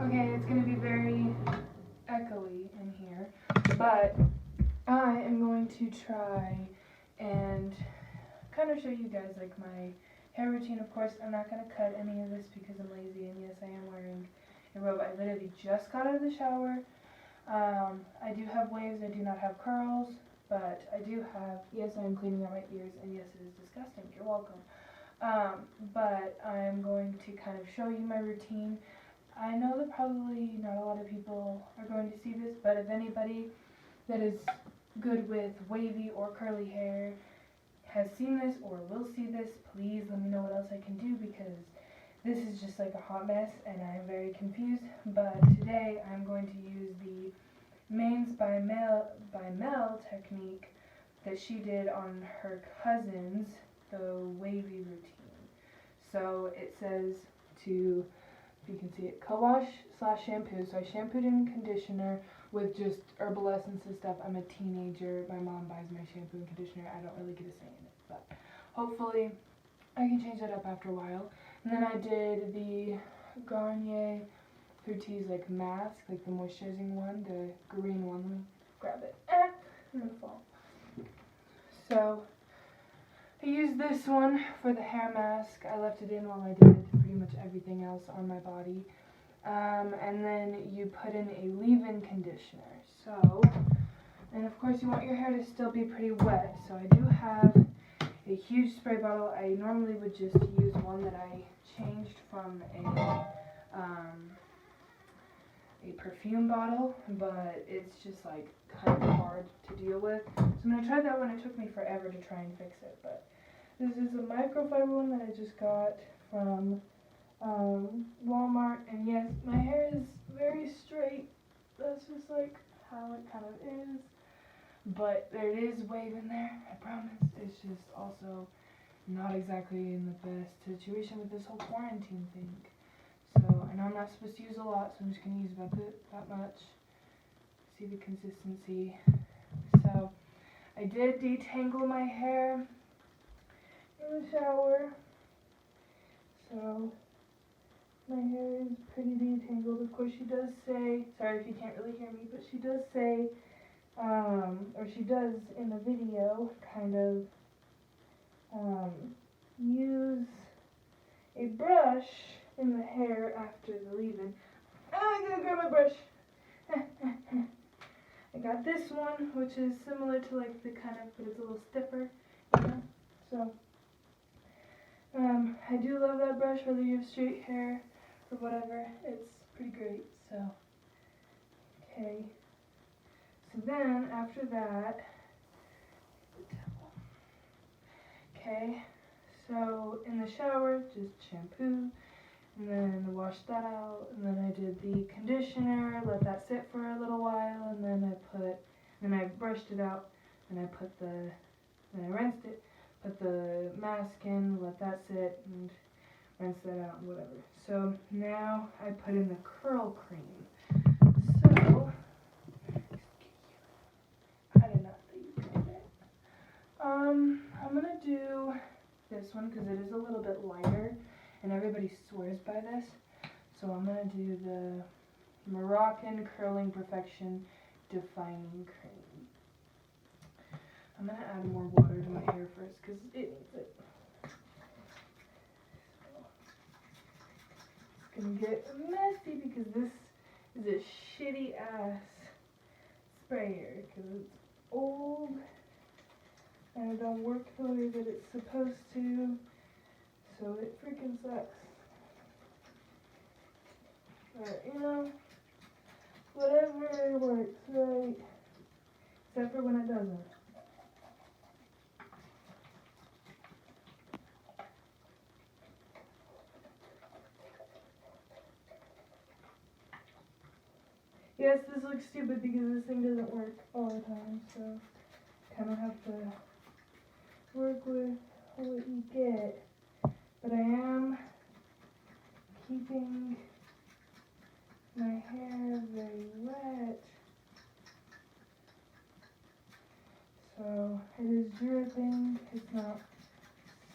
Okay, it's going to be very echoey in here, but I am going to try and kind of show you guys like my hair routine. Of course, I'm not going to cut any of this because I'm lazy, and yes, I am wearing a robe. I literally just got out of the shower. I do have waves, I do not have curls, but I do have, yes, I am cleaning out my ears, and yes, it is disgusting, you're welcome. But I'm going to kind of show you my routine. I know that probably not a lot of people are going to see this, but if anybody that is good with wavy or curly hair has seen this or will see this, please let me know what else I can do, because this is just like a hot mess and I'm very confused. But today I'm going to use the Mains by Mell technique that she did on her cousins, the wavy routine. So it says to, if you can see it, co-wash / shampoo. So I shampooed and conditioner with just herbal essence and stuff. I'm a teenager. My mom buys my shampoo and conditioner. I don't really get a say in it, but hopefully I can change that up after a while. And then I did the Garnier Fructis like mask, like the moisturizing one, the green one. Let me grab it. I'm gonna fall. So I used this one for the hair mask. I left it in while I did pretty much everything else on my body. And then you put in a leave-in conditioner. So, and of course you want your hair to still be pretty wet. So I do have a huge spray bottle. I normally would just use one that I changed from a perfume bottle, but it's just like kind of hard to deal with. So I'm going to try that one. It took me forever to try and fix it, but this is a microfiber one that I just got from Walmart, and yes, my hair is very straight. That's just like how it kind of is, but there is wave in there, I promise. It's just also not exactly in the best situation with this whole quarantine thing. So I know I'm not supposed to use a lot, so I'm just going to use about that much. See the consistency. So I did detangle my hair in the shower. So my hair is pretty detangled. Of course she does say, sorry if you can't really hear me, but she does say, or she does in the video, kind of use a brush in the hair after the leave-in. I gotta grab my brush. I got this one, which is similar to like the kind of, but it's a little stiffer, you know? So, I do love that brush, whether you have straight hair or whatever. It's pretty great, so, okay. So then, after that, okay, so in the shower, just shampoo, and then wash that out, and then I did the conditioner, let that sit for a little while, and then I brushed it out, and then I rinsed it, put the mask in, let that sit, and rinse that out, and whatever. So now I put in the curl cream. So, I did not think you could do it. I'm gonna do this one because it is a little bit lighter, and everybody swears by this. So I'm going to do the Moroccan Curling Perfection Defining Cream. I'm going to add more water to my hair first because it needs it. It's going to get messy because this is a shitty ass sprayer because it's old and it don't work the way that it's supposed to. So it freaking sucks. But, you know, whatever works, right? Except for when it doesn't. Yes, this looks stupid because this thing doesn't work all the time, so kind of have to work with what you get. But I am keeping my hair very wet, so it is dripping. It's not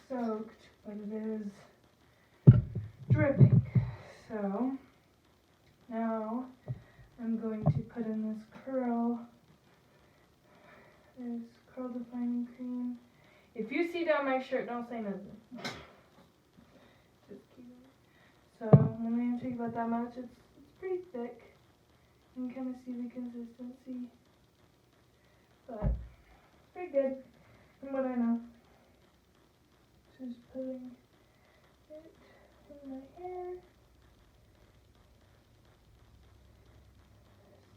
soaked, but it is dripping. So now I'm going to put in this curl defining cream. If you see down my shirt, don't say nothing. Just kidding. So I'm not even think about that much. It's pretty thick. You can kind of see the consistency, but it's pretty good from what I know. Just putting it in my hair,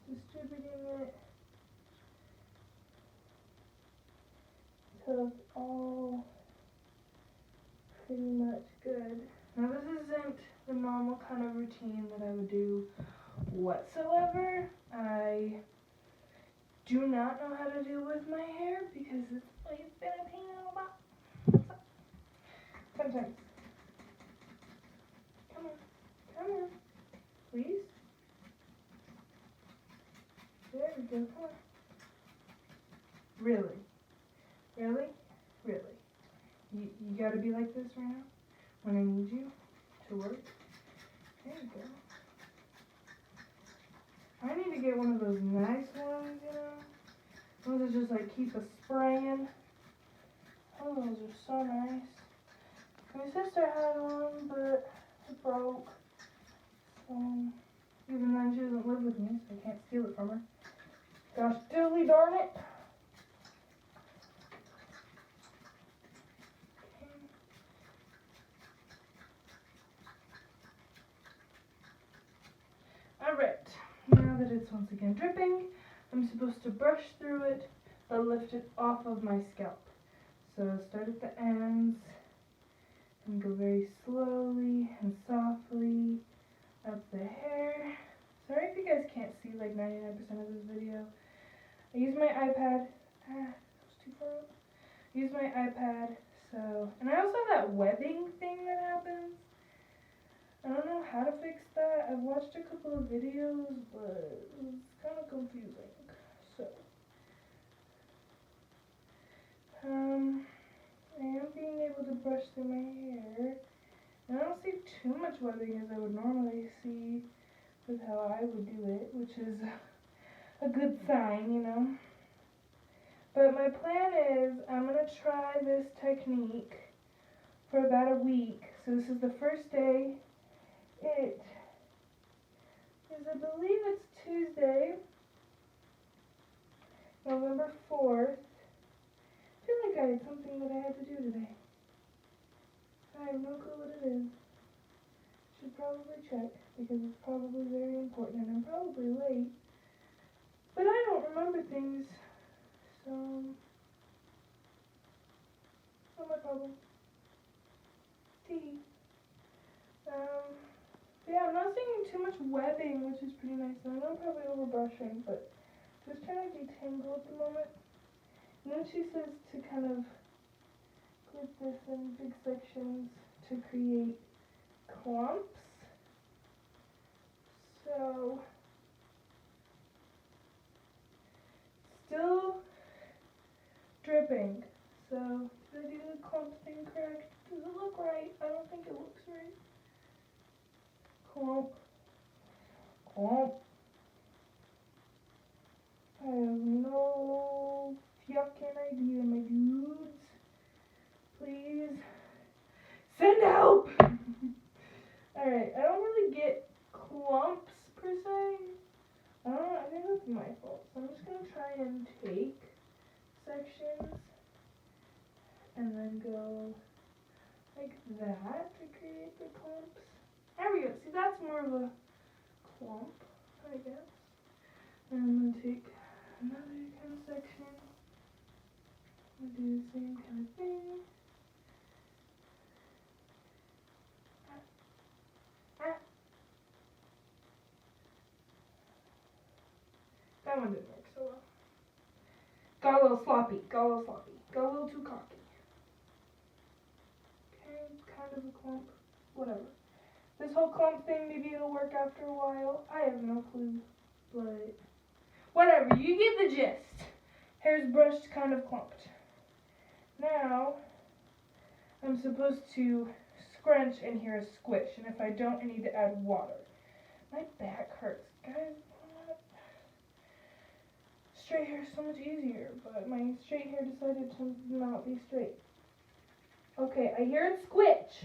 distributing it until it's all pretty much good. Now this isn't the normal kind of routine that I would do whatsoever. I do not know how to deal with my hair because it's always been a pain in the butt. Sometimes. Come on, please. There we go, come on. Really? You gotta be like this right now? When I need you to work? There you go. I need to get one of those nice ones, you know? Ones that just like keep a spraying. Oh, those are so nice. My sister had one, but it broke. So, even then she doesn't live with me, so I can't steal it from her. Gosh, dilly darn it. Alright, now that it's once again dripping, I'm supposed to brush through it, but lift it off of my scalp. So start at the ends, and go very slowly and softly up the hair. Sorry if you guys can't see like 99% of this video. I use my iPad. That was too far up. I use my iPad, so, and I also have that webbing thing that happens. I don't know how to fix that. I've watched a couple of videos, but it's kind of confusing. So, I am being able to brush through my hair. And I don't see too much webbing as I would normally see with how I would do it, which is a good sign, you know. But my plan is I'm going to try this technique for about a week. So this is the first day. It is, I believe it's Tuesday, November 4th. I feel like I had something that I had to do today. I have no clue what it is. Should probably check because it's probably very important and I'm probably late. But I don't remember things, so not my problem. Tee. Yeah, I'm not seeing too much webbing, which is pretty nice. I know I'm probably overbrushing, but just trying to detangle at the moment. And then she says to kind of clip this in big sections to create clumps. So, still dripping. So, did I do the clump thing correct? Does it look right? I don't think it looks right. Clump. I have no fucking idea, my dudes. Please send help! Alright, I don't really get clumps per se. I think that's my fault. So I'm just gonna try and take sections and then go like that to create the clumps. There we go. See, that's more of a clump, I guess. And I'm going to take another kind of section. I'm going to do the same kind of thing. That one didn't work so well. Got a little sloppy. Got a little too cocky. Okay, kind of a clump. Whatever. This whole clump thing, maybe it'll work after a while. I have no clue. But whatever, you get the gist. Hair's brushed, kind of clumped. Now, I'm supposed to scrunch and hear a squish. And if I don't, I need to add water. My back hurts. Guys, I'm not straight hair is so much easier, but my straight hair decided to not be straight. Okay, I hear it squitch.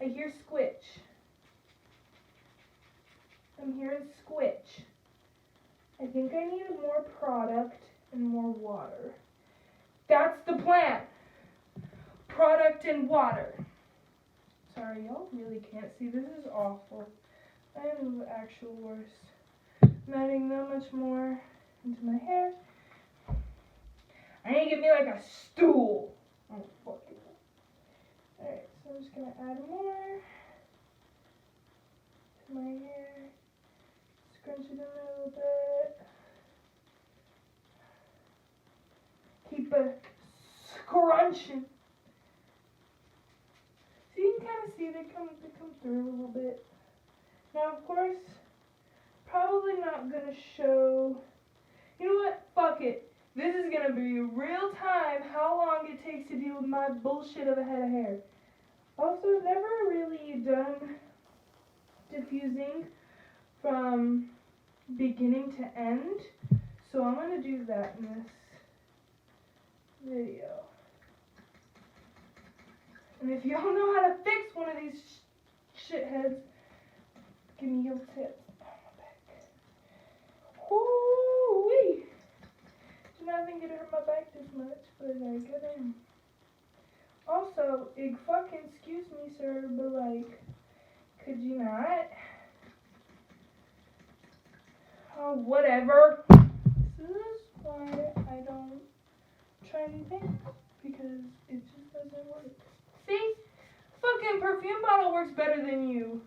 I hear squitch. I'm hearing squitch. I think I need more product and more water. That's the plan. Product and water. Sorry, y'all really can't see. This is awful. I am the actual worst. I'm adding that much more into my hair. I need to get me like a stool. Oh, fuck it. Alright, so I'm just going to add more to my hair. Scrunch it in a little bit. Keep it scrunching. So you can kind of see they come through a little bit. Now, of course, probably not going to show. You know what? Fuck it. This is going to be real time how long it takes to deal with my bullshit of a head of hair. Also, I've never really done diffusing from beginning to end, so I'm going to do that in this video. And if y'all know how to fix one of these shitheads, give me your tips. Oh, my back. Woo-wee! Did not think it hurt my back this much, but I got in. Also, fucking excuse me, sir, but like, could you not? Oh, whatever. This is why I don't try anything, because it just doesn't work. See? Fucking perfume bottle works better than you.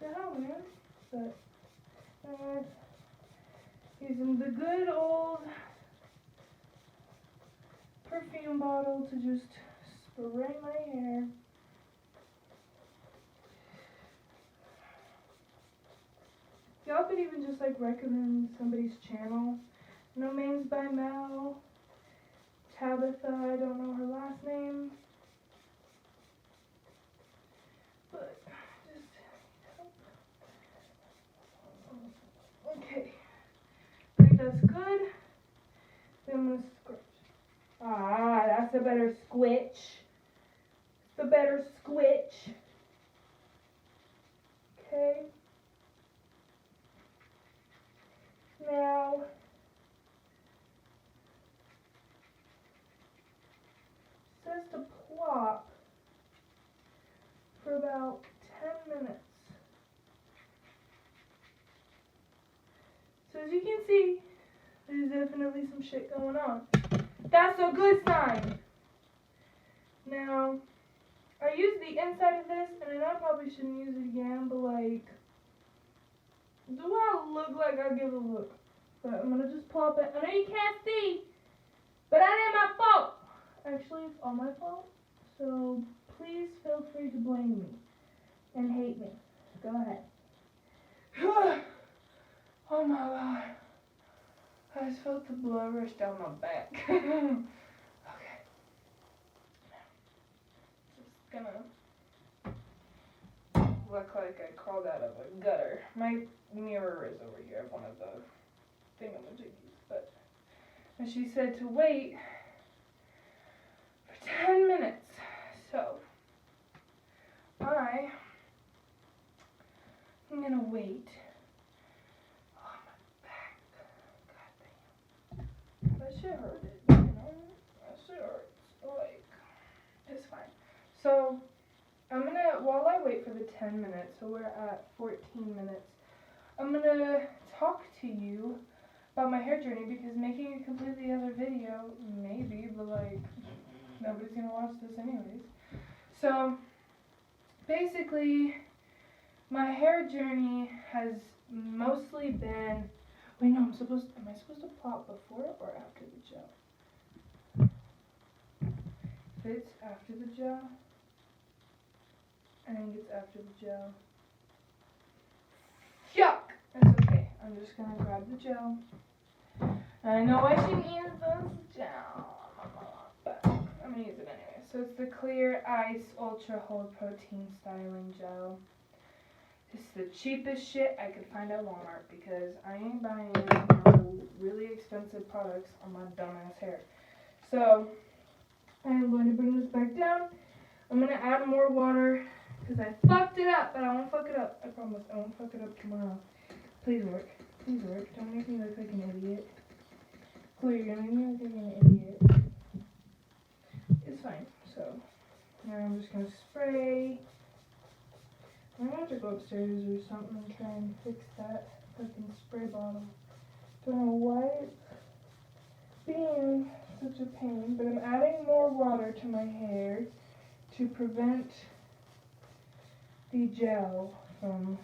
The hell, man? But, using the good old perfume bottle to just spray my hair. Y'all could even just like recommend somebody's channel. No Names by Mell. Tabitha, I don't know her last name. But just okay. I think that's good. Then I'm gonna scratch. Ah, that's a better squitch. The better squitch. Okay. Now, it says to plop for about 10 minutes. So as you can see, there's definitely some shit going on. That's a good sign. Now, I used the inside of this, and I know I probably shouldn't use it again, but like, do I look like I give a look? But I'm gonna just plop it. I know you can't see, but that ain't my fault. Actually, it's all my fault. So please feel free to blame me and hate me. Go ahead. Oh my god. I just felt the blood rush down my back. Okay. Just gonna look like I crawled out of a gutter. My mirror is over here, one of the thingamajiggies, but and she said to wait for 10 minutes. So I'm gonna wait. Oh, my back. God damn. That shit hurt it, you know? That shit hurts. Like, it's fine. So I'm gonna, while I wait for the 10 minutes, so we're at 14 minutes, I'm gonna talk to you about my hair journey, because making a completely other video, maybe, but like, nobody's gonna watch this anyways. So, basically, my hair journey has mostly been, wait, no, am I supposed to plop before or after the gel? If it's after the gel, I think it's after the gel. Yuck! That's okay. I'm just gonna grab the gel. I know I shouldn't use this gel, but I'm gonna use it anyway. So it's the Clear Ice Ultra Hold Protein Styling Gel. This is the cheapest shit I could find at Walmart because I ain't buying no really expensive products on my dumbass hair. So, I'm going to bring this back down. I'm going to add more water because I fucked it up, but I won't fuck it up. I promise I won't fuck it up tomorrow. Please work. Please work. Don't make me look like an idiot. Chloe, you're going to make me look like an idiot. It's fine. So, now I'm just going to spray. I'm going to have to go upstairs or something and try and fix that fucking spray bottle. Don't know why it's being such a pain, but I'm adding more water to my hair to prevent the gel from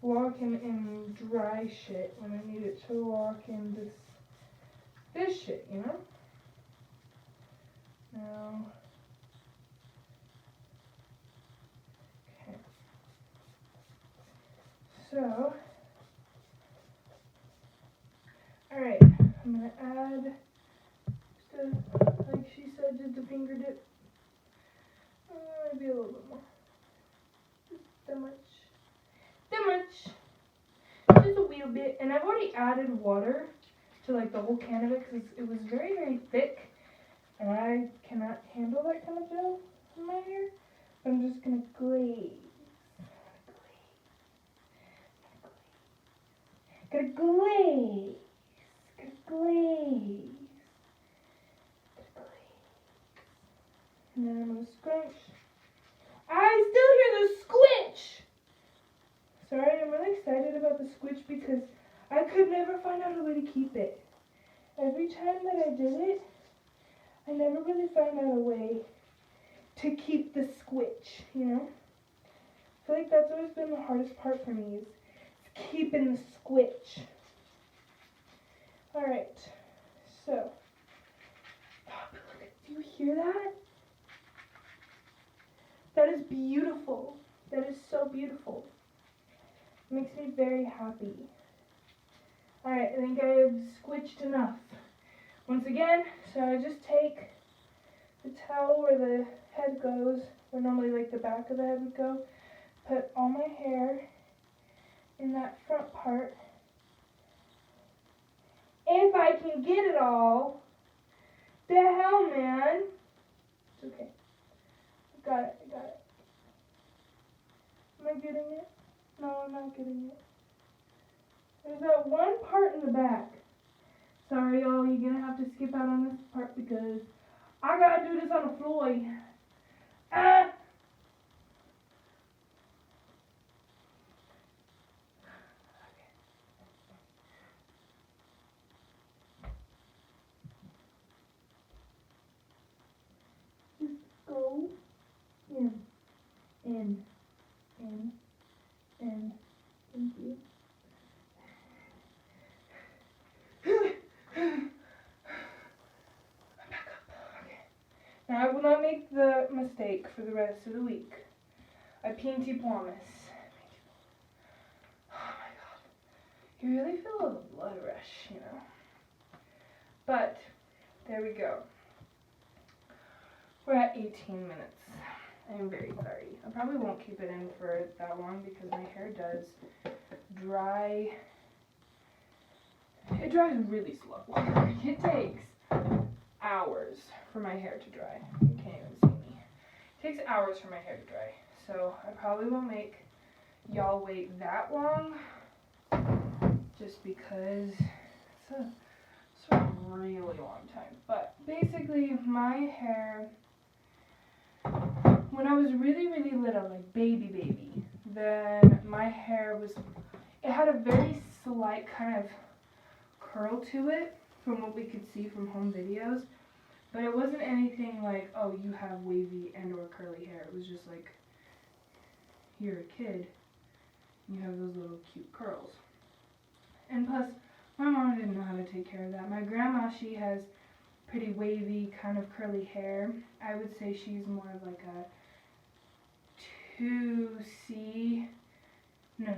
walking in dry shit when I need it to walk in this shit, you know? Now, okay. So, alright, I'm gonna add just like she said, just a finger dip. Maybe a little bit more. Just that much. That much. Just a little bit. And I've already added water to like the whole can of it because it was very, very thick. And I cannot handle that kind of gel in my hair. But I'm just going to glaze. Gotta glaze. Gotta glaze. And then I'm going to scrunch. I still hear the squitch! Sorry, I'm really excited about the squitch because I could never find out a way to keep it. Every time that I did it, I never really found out a way to keep the squitch, you know? I feel like that's always been the hardest part for me is keeping the squitch. Alright, so. Oh, but look, do you hear that? That is beautiful. That is so beautiful. It makes me very happy. Alright, I think I have squitched enough. Once again, so I just take the towel where the head goes, where normally like the back of the head would go, put all my hair in that front part. If I can get it all. The hell, man. It's okay. Got it, I got it. Am I getting it? No, I'm not getting it. There's that one part in the back. Sorry, y'all, you're gonna have to skip out on this part because I gotta do this on the floor. Ah! Just go in. Thank you. I'm back up. Okay. Now I will not make the mistake for the rest of the week. I pinky promise. Oh my god. You really feel a blood rush, you know. But there we go. We're at 18 minutes. I am very sorry. I probably won't keep it in for that long because my hair does dry. It dries really slow. It takes hours for my hair to dry. You can't even see me. It takes hours for my hair to dry. So I probably won't make y'all wait that long just because it's a really long time. But basically my hair, when I was really, really little, like baby, then my hair it had a very slight kind of curl to it from what we could see from home videos. But it wasn't anything like, oh, you have wavy and or curly hair. It was just like, you're a kid, you have those little cute curls. And plus, my mom didn't know how to take care of that. My grandma, she has pretty wavy, kind of curly hair. I would say she's more of like a 2C. No.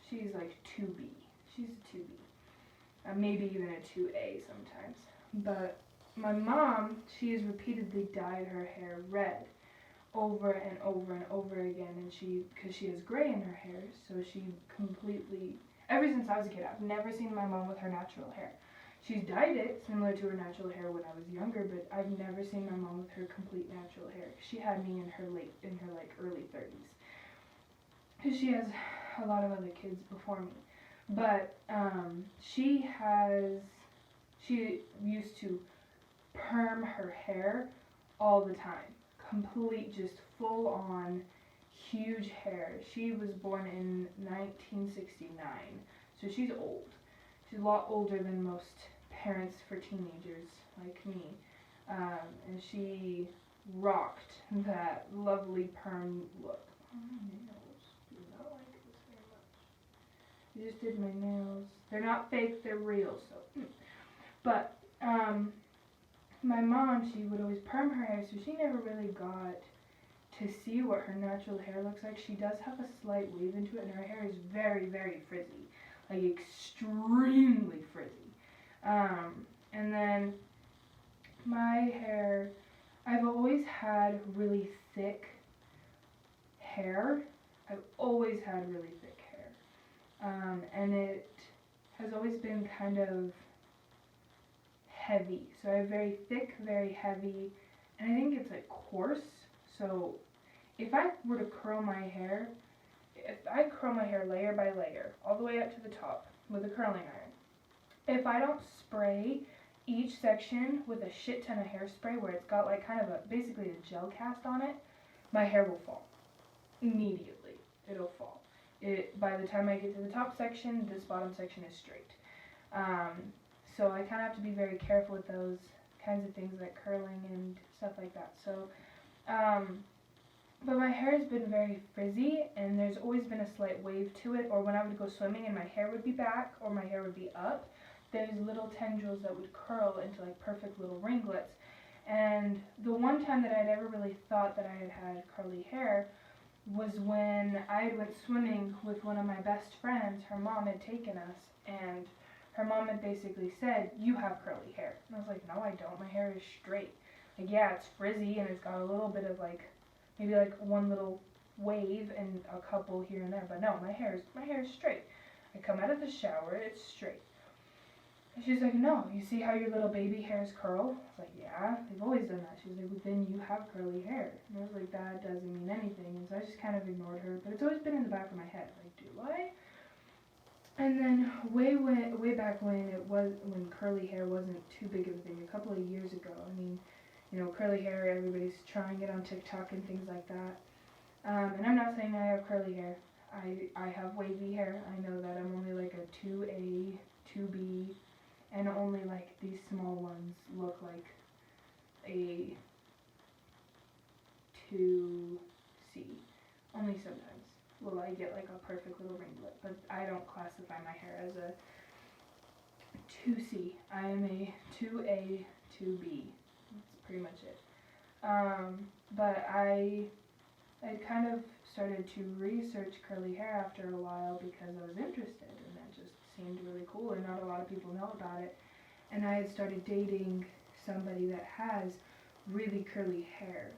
She's like 2B. She's a 2B. Maybe even a 2A sometimes. But my mom, she has repeatedly dyed her hair red over and over and over again, and because she has gray in her hair, so she completely, ever since I was a kid, I've never seen my mom with her natural hair. She's dyed it similar to her natural hair when I was younger, but I've never seen my mom with her complete natural hair. She had me in her early 30s, because she has a lot of other kids before me. But she used to perm her hair all the time, complete, just full on huge hair. She was born in 1969, so she's old. She's a lot older than most parents for teenagers like me, and she rocked that lovely perm look. Oh, my nails do not like this very much. I just did my nails. They're not fake, they're real. So, but my mom, she would always perm her hair, so she never really got to see what her natural hair looks like. She does have a slight wave into it, and her hair is very, very frizzy. Like, extremely frizzy. And then my hair, I've always had really thick hair. I've always had really thick hair. And it has always been kind of heavy. So I have very thick, very heavy, and I think it's like coarse. So if I were to curl my hair, if I curl my hair layer by layer, all the way up to the top with a curling iron, if I don't spray each section with a shit ton of hairspray where it's got like kind of basically a gel cast on it, my hair will fall. Immediately, it'll fall. By the time I get to the top section, this bottom section is straight. So I kind of have to be very careful with those kinds of things like curling and stuff like that. So, but my hair has been very frizzy, and there's always been a slight wave to it, or when I would go swimming and my hair would be back or my hair would be up, there's little tendrils that would curl into like perfect little ringlets. And the one time that I'd ever really thought that I had curly hair was when I went swimming with one of my best friends. Her mom had taken us, and her mom had basically said, "You have curly hair." And I was like, "No, I don't. My hair is straight." Like, yeah, it's frizzy and it's got a little bit of like, maybe like one little wave and a couple here and there, but no, my hair is straight. I come out of the shower, it's straight. And she's like, "No, you see how your little baby hairs curl?" I was like, "Yeah, they've always done that." She's like, "Well, then you have curly hair." And I was like, "That doesn't mean anything." And so I just kind of ignored her, but it's always been in the back of my head. Like, do I? And then way back when when curly hair wasn't too big of a thing, a couple of years ago. I mean, you know, curly hair, everybody's trying it on TikTok and things like that. And I'm not saying I have curly hair. I have wavy hair. I know that I'm only like a 2A, 2B, and only like these small ones look like a 2C. Only sometimes will I get like a perfect little ringlet, but I don't classify my hair as a 2C. I am a 2A, 2B. That's pretty much it. But I kind of started to research curly hair after a while because I was interested, and that just seemed really cool, and not a lot of people know about it. And I had started dating somebody that has really curly hair.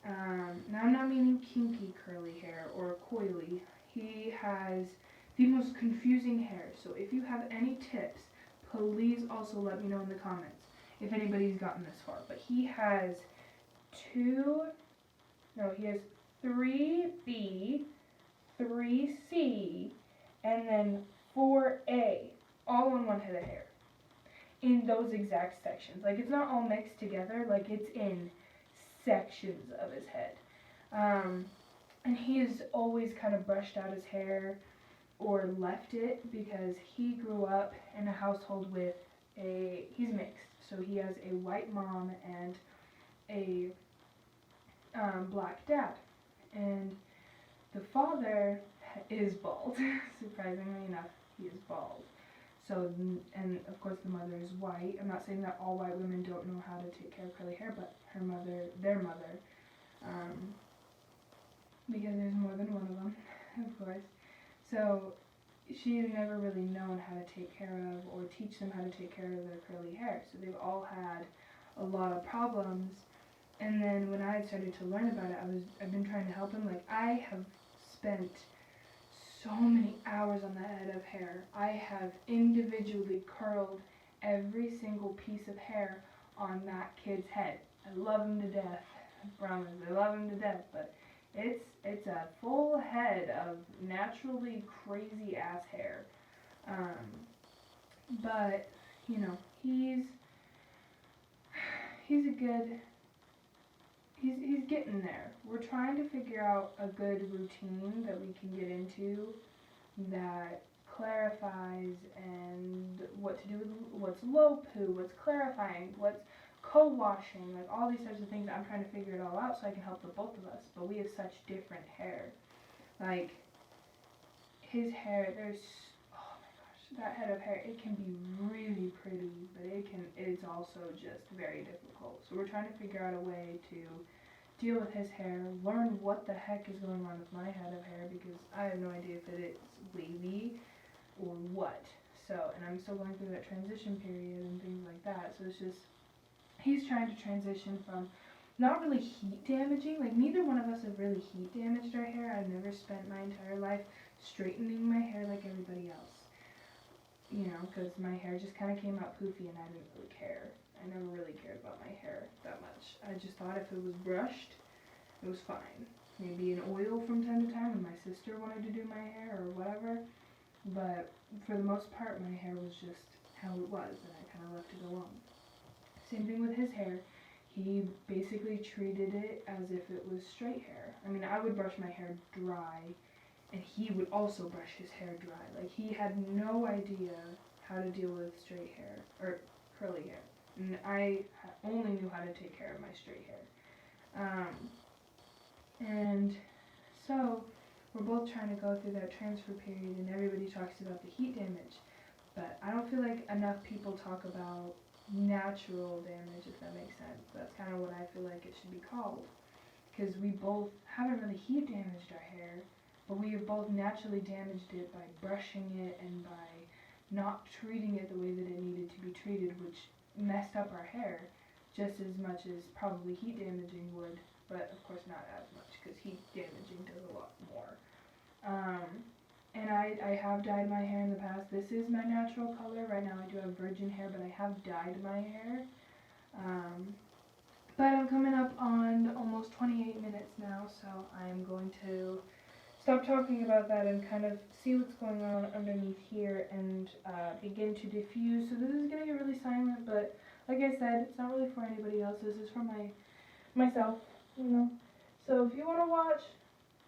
Now I'm not meaning kinky curly hair or coily. He has the most confusing hair. So if you have any tips, please also let me know in the comments if anybody's gotten this far. But he has 3B, 3C, and then 4A, all on one head of hair. In those exact sections. Like, it's not all mixed together, like it's in sections of his head. And he has always kind of brushed out his hair or left it because he grew up in a household with he's mixed. So he has a white mom and a black dad. And the father is bald. Surprisingly enough, he is bald. So, and of course the mother is white. I'm not saying that all white women don't know how to take care of curly hair, but their mother, because there's more than one of them, of course. So she's never really known how to take care of or teach them how to take care of their curly hair. So they've all had a lot of problems And then when I had started to learn about it, I've been trying to help him. Like, I have spent so many hours on that head of hair. I have individually curled every single piece of hair on that kid's head. I love him to death. I promise, I love him to death. But it's a full head of naturally crazy ass hair. But you know, he's a good. He's getting there. We're trying to figure out a good routine that we can get into that clarifies and what to do with what's low poo, what's clarifying, what's co-washing, like all these types of things. I'm trying to figure it all out so I can help the both of us. But we have such different hair. Like his hair, oh my gosh, that head of hair, it can be really pretty, but it's also just very difficult. So we're trying to figure out a way to deal with his hair, learn what the heck is going on with my head of hair, because I have no idea if it's wavy or what. So, and I'm still going through that transition period and things like that. So it's just, he's trying to transition from not really heat damaging, like neither one of us have really heat damaged our hair. I've never spent my entire life straightening my hair like everybody else, you know, because my hair just kind of came out poofy and I didn't really care. I never really cared about my hair that much. I just thought if it was brushed, it was fine. Maybe an oil from time to time when my sister wanted to do my hair or whatever. But for the most part, my hair was just how it was, and I kind of left it alone. Same thing with his hair. He basically treated it as if it was straight hair. I mean, I would brush my hair dry, and he would also brush his hair dry. Like, he had no idea how to deal with straight hair, or curly hair. And I only knew how to take care of my straight hair. And so we're both trying to go through that transfer period, and everybody talks about the heat damage. But I don't feel like enough people talk about natural damage, if that makes sense. That's kind of what I feel like it should be called. Because we both haven't really heat damaged our hair, but we have both naturally damaged it by brushing it and by not treating it the way that it needed to be treated, which messed up our hair just as much as probably heat damaging would, but of course not as much, because heat damaging does a lot more. And I have dyed my hair in the past. This is my natural color. Right now I do have virgin hair, but I have dyed my hair. But I'm coming up on almost 28 minutes now, so I'm going to stop talking about that and kind of see what's going on underneath here and begin to diffuse. So this is going to get really silent, but like I said, it's not really for anybody else. This is for myself, you know. So if you want to watch,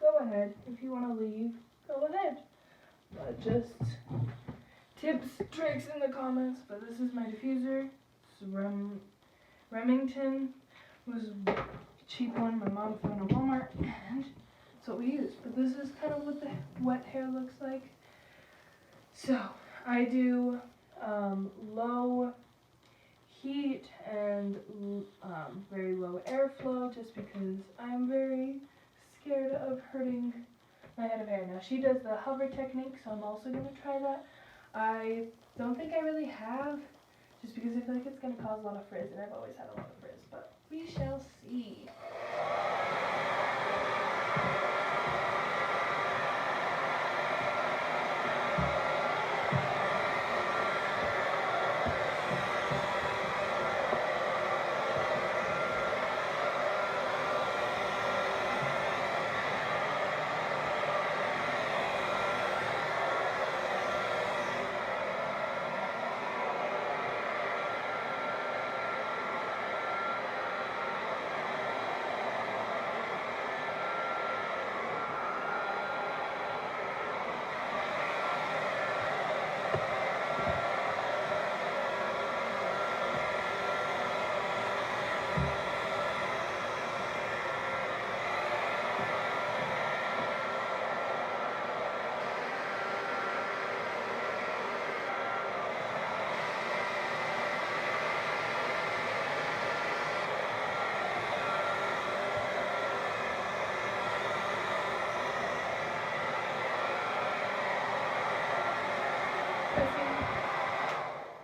go ahead. If you want to leave, go ahead. But just tips, tricks in the comments. But this is my diffuser. It's Remington. It was a cheap one my mom found at Walmart, and that's what we use. But this is kind of what the wet hair looks like. So I do low heat and very low airflow, just because I'm very scared of hurting my head of hair. Now she does the hover technique, so I'm also going to try that. I don't think I really have, just because I feel like it's going to cause a lot of frizz, and I've always had a lot of frizz, but we shall see.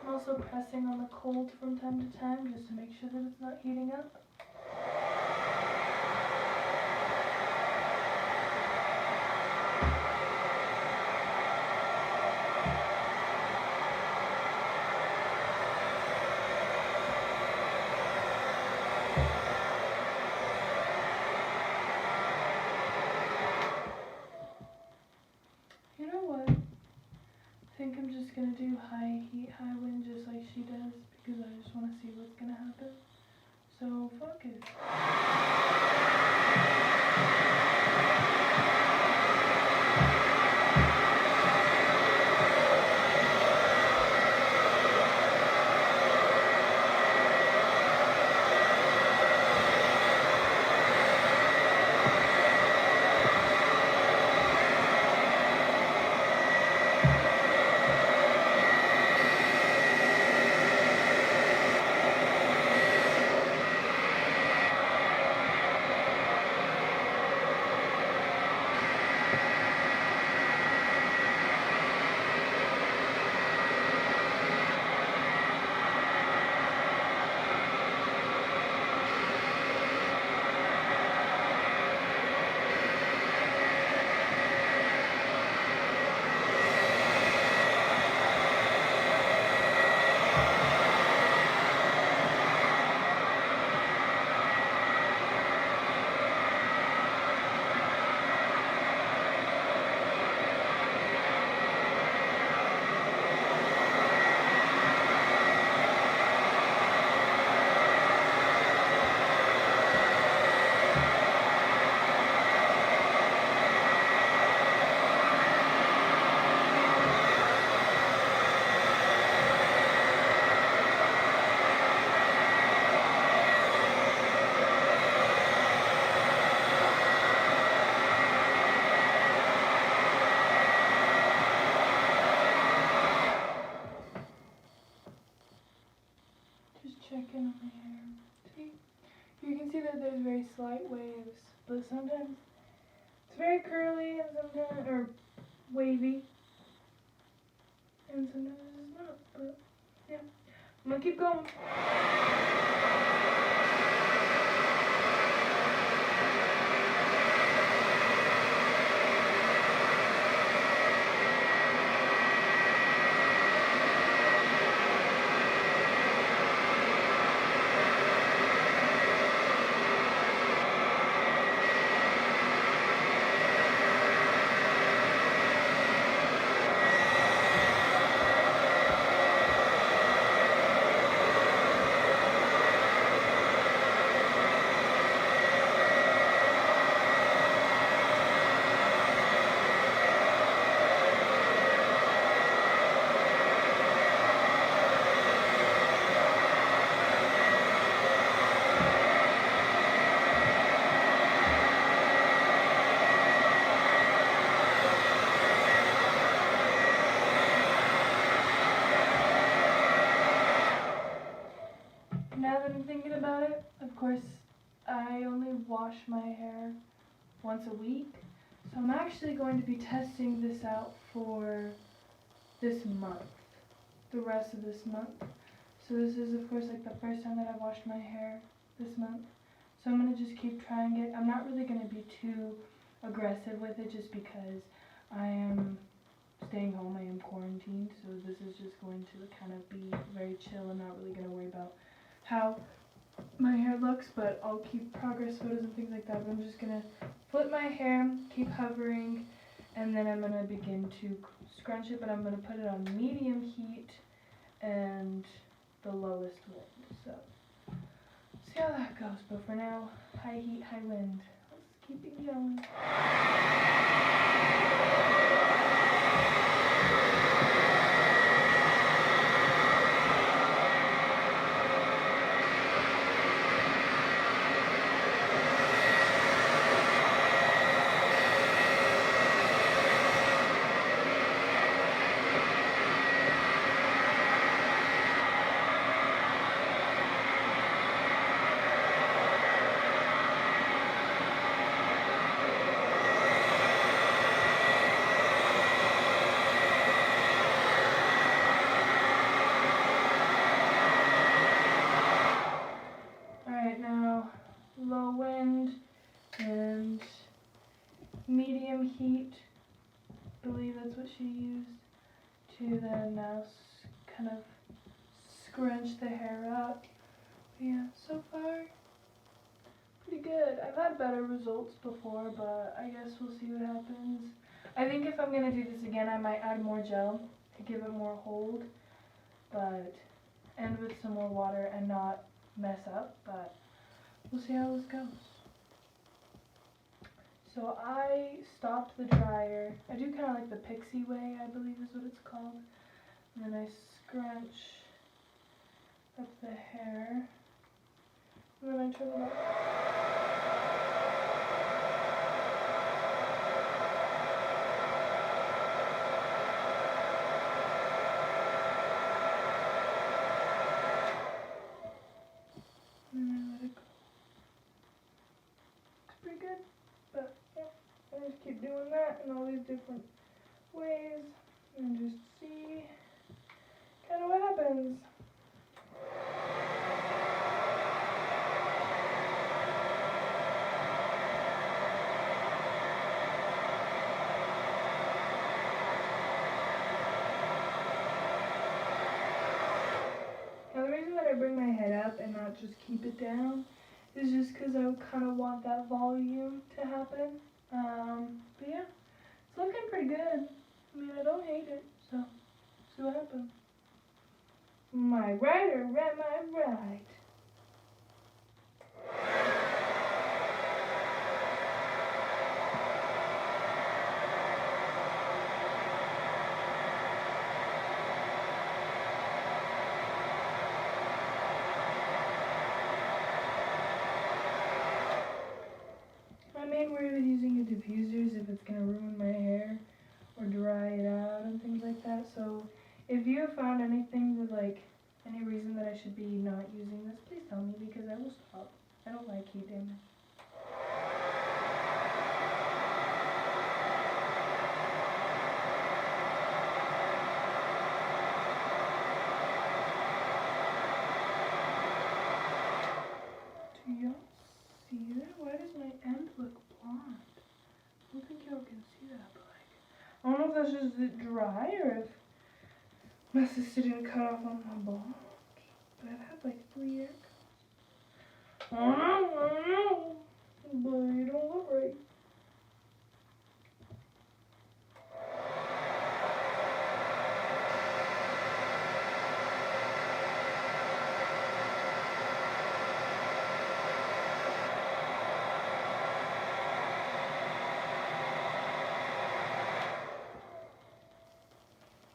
Also pressing on the cold from time to time, just to make sure that it's not heating up. she does because I just want to see what's gonna happen. So focus. Check in on my hair. See? You can see that there's very slight waves, but sometimes it's very curly and sometimes, or wavy, and sometimes it's not, but yeah. I'm gonna keep going. Now that I'm thinking about it, of course, I only wash my hair once a week. So I'm actually going to be testing this out for this month, the rest of this month. So this is, of course, like the first time that I've washed my hair this month. So I'm going to just keep trying it. I'm not really going to be too aggressive with it just because I am staying home. I am quarantined. So this is just going to kind of be very chill. I'm not really going to worry about how my hair looks, but I'll keep progress photos and things like that. But I'm just gonna flip my hair, keep hovering, and then I'm gonna begin to scrunch it, but I'm gonna put it on medium heat and the lowest wind. So see how that goes. But for now, high heat, high wind. Let's keep it going. Low wind and medium heat, I believe that's what she used, to then now kind of scrunch the hair up. But yeah, so far, pretty good. I've had better results before, but I guess we'll see what happens. I think if I'm going to do this again, I might add more gel to give it more hold, but and with some more water and not mess up, but we'll see how this goes. So I stopped the dryer. I do kind of like the pixie way, I believe is what it's called. And then I scrunch up the hair. And then I turn it off. And then I let it go. It's pretty good, but yeah, I just keep doing that in all these different ways and just see kind of what happens. Now the reason that I bring my head up and not just keep it down is just because I kind of want that volume to happen. But yeah, it's looking pretty good. I mean, I don't hate it, so see what happens. My right or my right? My main worry with using a diffuser is if it's going to ruin my hair or dry it out and things like that. So if you have found anything that, like, any reason that I should be not using this, please tell me, because I will stop. I don't like heat damage. Do y'all see that? Why does my end look blonde? I don't think y'all can see that, but like, I don't know if that's just it dry or if my sister didn't cut off on my balls. But I've had like 3 haircuts. I don't know, but you don't look right.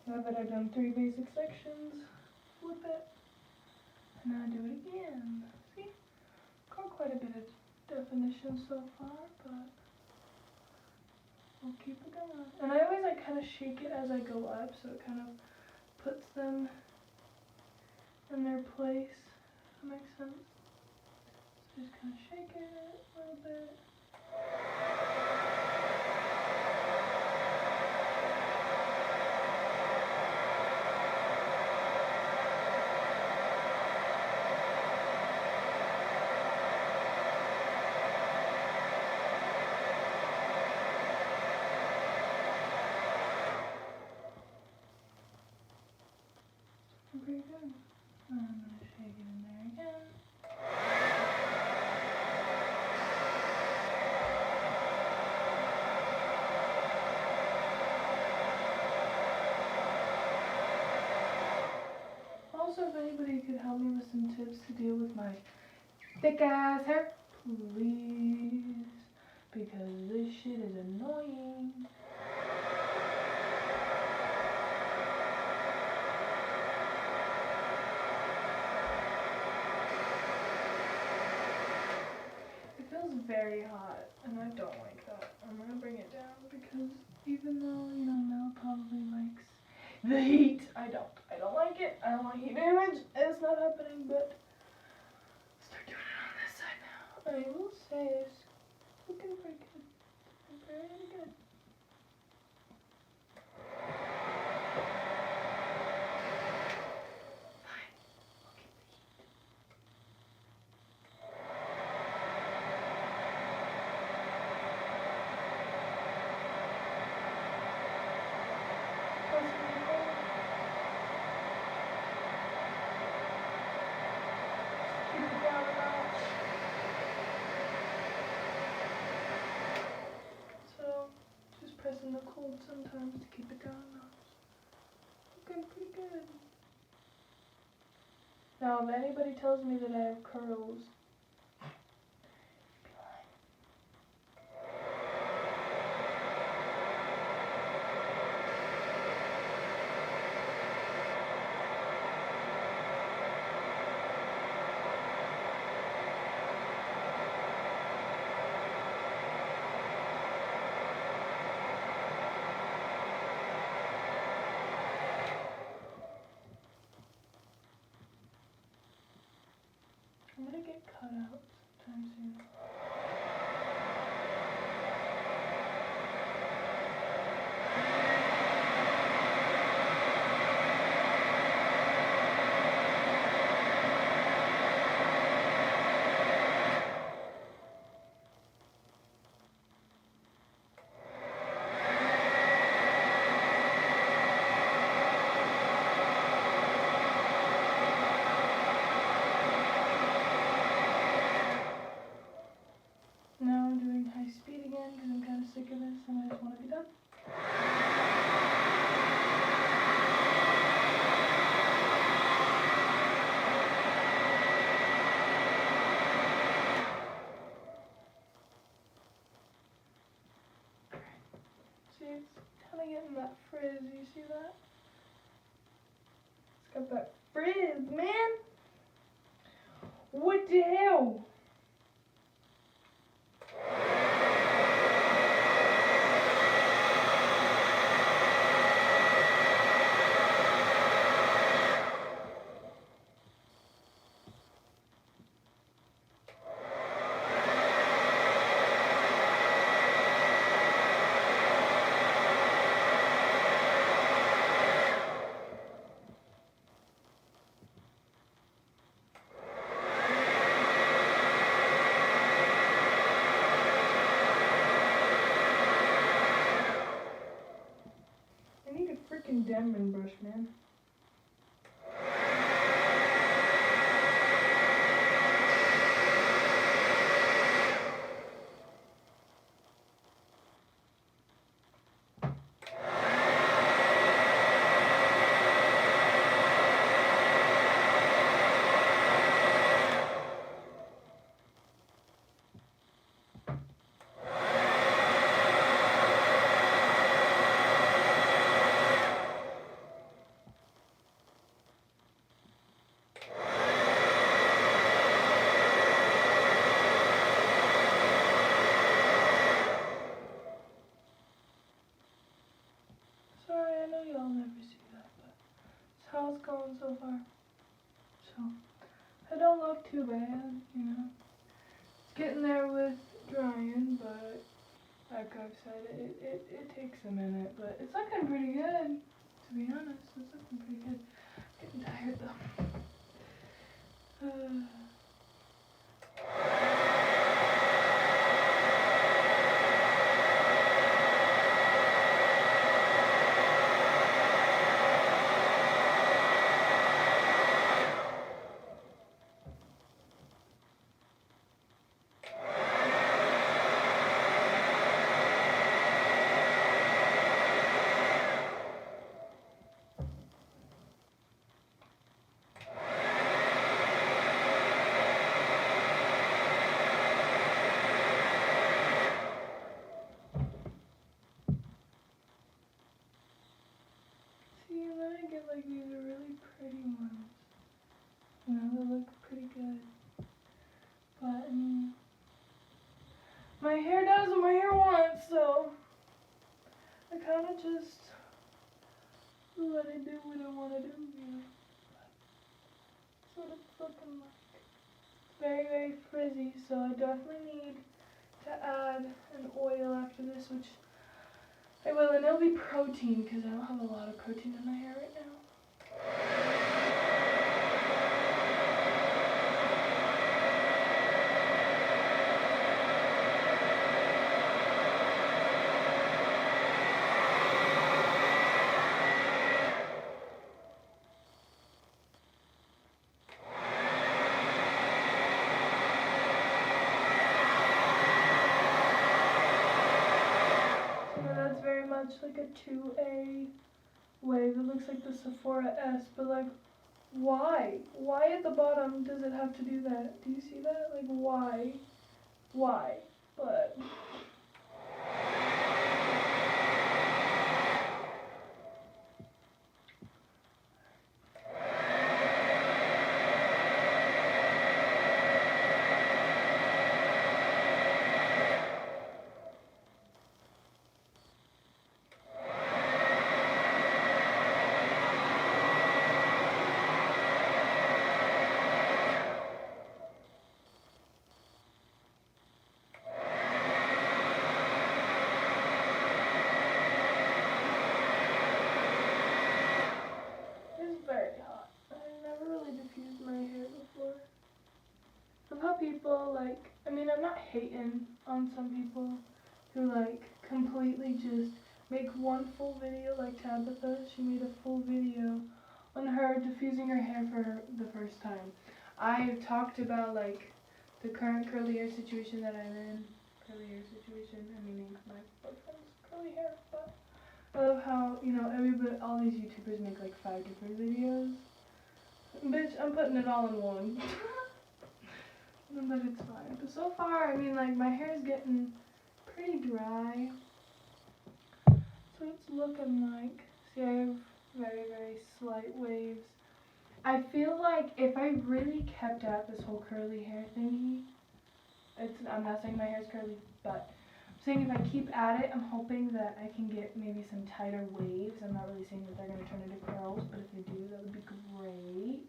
Now that I've done 3 basic sections, flip it, and now do it again. See? Got quite a bit of definition so far, but we'll keep it going. And I always like kind of shake it as I go up, so it kind of puts them in their place, if that makes sense. So just kind of shake it a little bit. Pretty good. I'm going to shake it in there again. Also, if anybody could help me with some tips to deal with my thick ass hair, please, because this shit is annoying. Very hot, and I don't like that. I'm gonna bring it down because even though, you know, Mel probably likes the heat, I don't like it. I don't want heat damage. It's not happening, but start doing it on this side now. I will say it's looking pretty good. Very good. Pressing the cold sometimes to keep it down. Looking pretty good. Now, if anybody tells me that I have curls, I'm gonna get cut out sometime soon. Now I'm doing high speed again because I'm kind of sick of this and I just want to be done. See, it's kind of getting that frizz. You see that? It's got that frizz, man. What the hell? I need a freaking Denman brush, man. Sorry, I know y'all never see that, but it's how it's going so far. So, I don't look too bad, you know. It's getting there with drying, but like I've said, it takes a minute, but it's looking pretty good, to be honest. It's looking pretty good. Getting tired though. See, and then I get like these really pretty ones. You know, they look pretty good. But, I mean, my hair does what my hair wants, so I kind of just let it do what I want to do, you know. That's what it's looking like. Very, very frizzy, so I definitely need to add an oil after this, which I will, and it'll be protein because I don't have a lot of protein in my hair right now. Much like a 2A wave. It looks like the Sephora S, but like Why? Why at the bottom does it have to do that? Do you see that? Like, why? Why? But... very hot. I've never really diffused my hair before. Of how people like, I mean, I'm not hating on some people who like completely just make one full video like Tabitha. She made a full video on her diffusing her hair for the first time. I've talked about like the current curly hair situation that I'm in. Curly hair situation, I mean my boyfriend's curly hair, but I love how, you know, all these YouTubers make like 5 different videos. Bitch, I'm putting it all in one. But it's fine. But so far, I mean, like, my hair is getting pretty dry. So it's looking like, see, I have very, very slight waves. I feel like if I really kept at this whole curly hair thingy, I'm not saying my hair's curly, but I'm saying if I keep at it, I'm hoping that I can get maybe some tighter waves. I'm not really saying that they're going to turn into curls, but if they do, that would be great.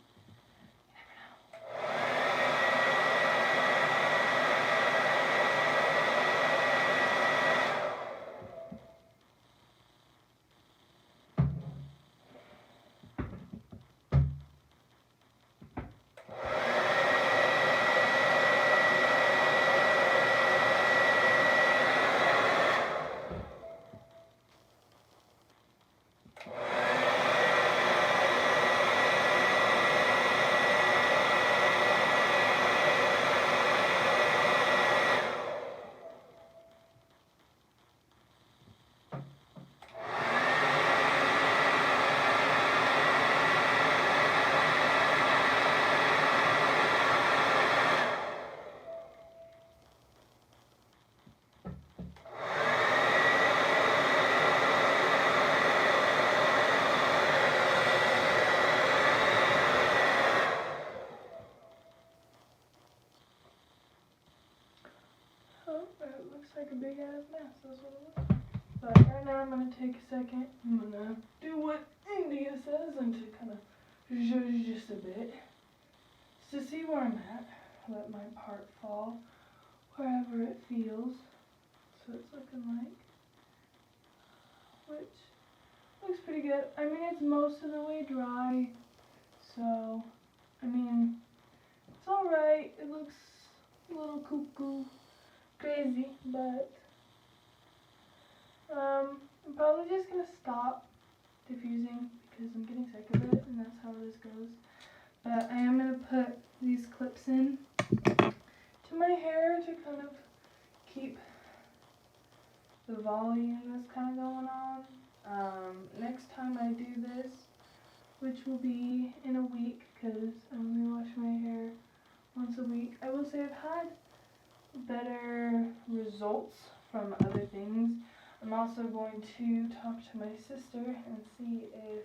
It looks like a big ass mess, that's what it looks like. But right now I'm going to take a second, I'm going to do what India says and to kind of zhuzh just a bit. Just to see where I'm at, let my part fall wherever it feels. So it's looking like, which looks pretty good. I mean, it's most of the way dry, so, I mean, it's alright. It looks a little cuckoo. Crazy, but I'm probably just gonna stop diffusing because I'm getting sick of it, and that's how this goes. But I am gonna put these clips in to my hair to kind of keep the volume that's kind of going on. Next time I do this, which will be in a week because I only wash my hair once a week, I will say I've had better results from other things. I'm also going to talk to my sister and see if,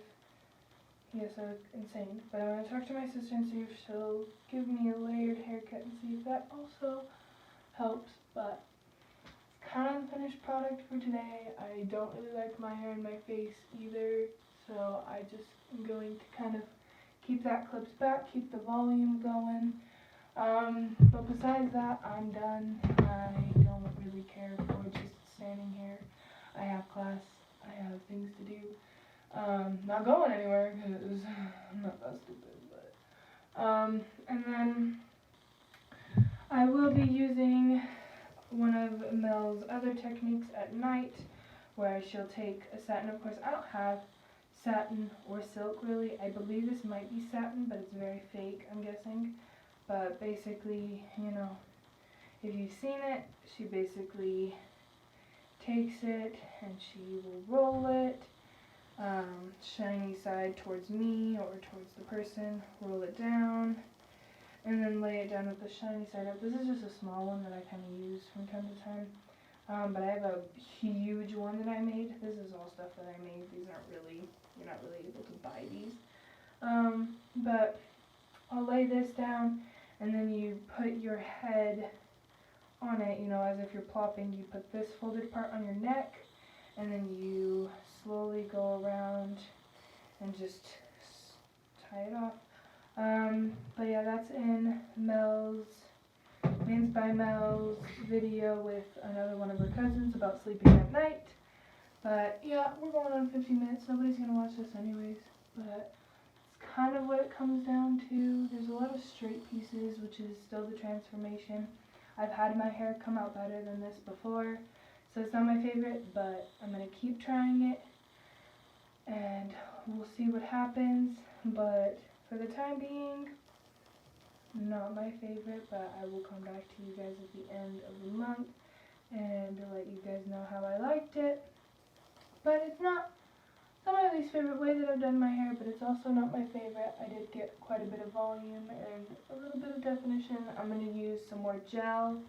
yes, I look insane, but I'm going to talk to my sister and see if she'll give me a layered haircut and see if that also helps. But it's kind of the finished product for today. I don't really like my hair and my face either, so I just am going to kind of keep that clips back, keep the volume going. But besides that, I'm done. I don't really care for just standing here. I have class, I have things to do. Not going anywhere because I'm not that stupid, but, and then I will be using one of Mell's other techniques at night where she'll take a satin. Of course, I don't have satin or silk really. I believe this might be satin, but it's very fake, I'm guessing. But basically, you know, if you've seen it, she basically takes it and she will roll it. shiny side towards me or towards the person, roll it down, and then lay it down with the shiny side up. This is just a small one that I kind of use from time to time, but I have a huge one that I made. This is all stuff that I made. These aren't really, you're not really able to buy these. But I'll lay this down, and then you put your head on it, you know, as if you're plopping. You put this folded part on your neck, and then you slowly go around and just tie it off. But yeah, that's in Mell's, Names by Mell's video with another one of her cousins about sleeping at night. But yeah, we're going on 15 minutes. Nobody's going to watch this anyways. But it's kind of what it comes down to. There's a lot of straight pieces, which is still the transformation. I've had my hair come out better than this before, so it's not my favorite, but I'm going to keep trying it, and we'll see what happens. But for the time being, not my favorite, but I will come back to you guys at the end of the month and let you guys know how I liked it. But it's not my least favorite way that I've done my hair, but it's also not my favorite. I did get quite a bit of volume and a little bit of definition. I'm going to use some more gel,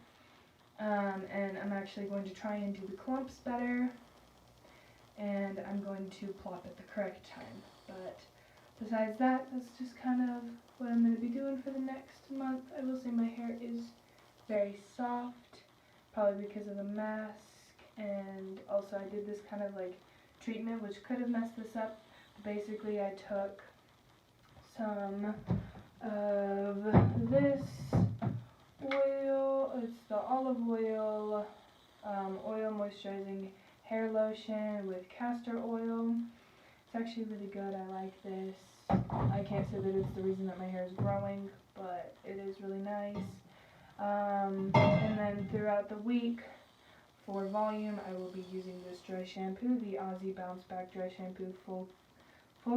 and I'm actually going to try and do the clumps better, and I'm going to plop at the correct time. But besides that, that's just kind of what I'm going to be doing for the next month. I will say my hair is very soft, probably because of the mask, and also I did this kind of like treatment which could have messed this up. Basically, I took some of this oil, it's the olive oil, oil moisturizing hair lotion with castor oil. It's actually really good. I like this. I can't say that it's the reason that my hair is growing, but it is really nice. And then throughout the week, for volume, I will be using this dry shampoo, the Aussie Bounce Back Dry Shampoo Full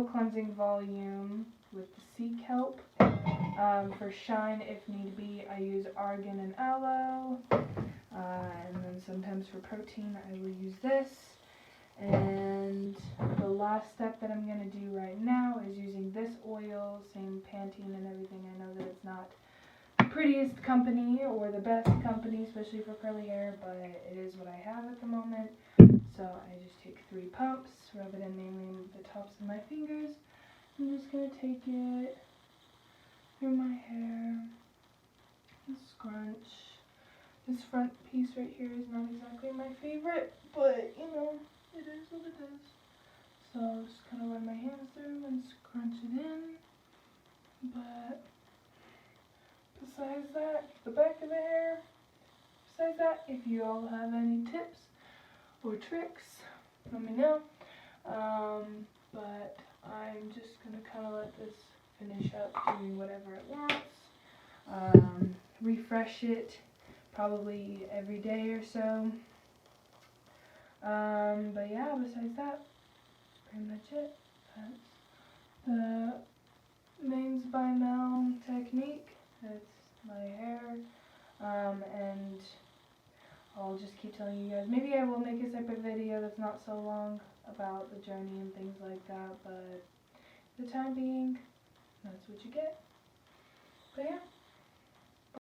Cleansing Volume with the sea kelp. For shine, if need be, I use argan and aloe. And then sometimes for protein, I will use this. And the last step that I'm going to do right now is using this oil, same Pantene and everything. I know that it's not the prettiest company or the best company, especially for curly hair, but it is what I have at the moment. So I just take 3 pumps, rub it in mainly in the tops of my fingers. I'm just going to take it through my hair and scrunch. This front piece right here is not exactly my favorite, but you know, it is what it is. So I'll just kind of run my hands through and scrunch it in. But besides that, the back of the hair, besides that, if you all have any tips or tricks, let me know. But I'm just going to kind of let this finish up doing whatever it wants. Refresh it probably every day or so. But yeah, besides that, pretty much it. That's the Names by Mell technique. That's my hair. And I'll just keep telling you guys. Maybe I will make a separate video that's not so long about the journey and things like that. But for the time being, that's what you get. But yeah.